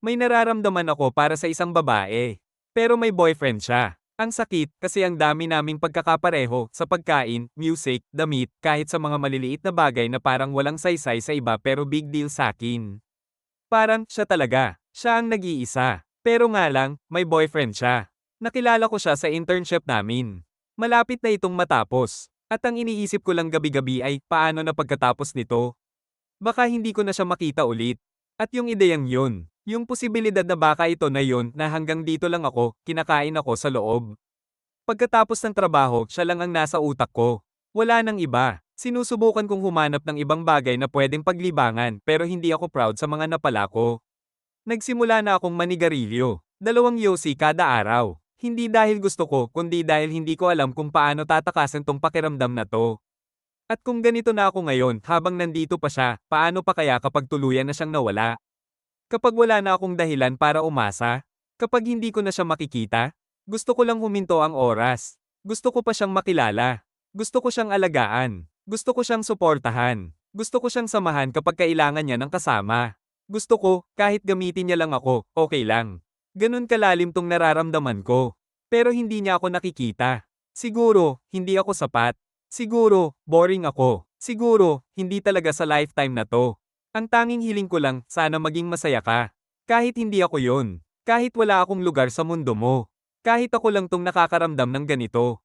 May nararamdaman ako para sa isang babae. Pero may boyfriend siya. Ang sakit kasi ang dami naming pagkakapareho sa pagkain, music, damit, kahit sa mga maliliit na bagay na parang walang saysay sa iba pero big deal sa akin. Parang siya talaga. Siya ang nag-iisa. Pero nga lang, may boyfriend siya. Nakilala ko siya sa internship namin. Malapit na itong matapos. At ang iniisip ko lang gabi-gabi ay paano na pagkatapos nito. Baka hindi ko na siya makita ulit. At yung ideyang yun, yung posibilidad na baka ito na yun na hanggang dito lang ako, kinakain ako sa loob. Pagkatapos ng trabaho, siya lang ang nasa utak ko. Wala nang iba. Sinusubukan kong humanap ng ibang bagay na pwedeng paglibangan pero hindi ako proud sa mga napala ko. Nagsimula na akong manigarilyo. 2 yosi kada araw. Hindi dahil gusto ko, kundi dahil hindi ko alam kung paano tatakasan tong pakiramdam na to. At kung ganito na ako ngayon, habang nandito pa siya, paano pa kaya kapag tuluyan na siyang nawala? Kapag wala na akong dahilan para umasa? Kapag hindi ko na siya makikita? Gusto ko lang huminto ang oras. Gusto ko pa siyang makilala. Gusto ko siyang alagaan. Gusto ko siyang suportahan. Gusto ko siyang samahan kapag kailangan niya ng kasama. Gusto ko, kahit gamitin niya lang ako, okay lang. Ganun kalalim tong nararamdaman ko. Pero hindi niya ako nakikita. Siguro, hindi ako sapat. Siguro, boring ako. Siguro, hindi talaga sa lifetime na to. Ang tanging hiling ko lang, sana maging masaya ka. Kahit hindi ako yon. Kahit wala akong lugar sa mundo mo. Kahit ako lang tong nakakaramdam ng ganito.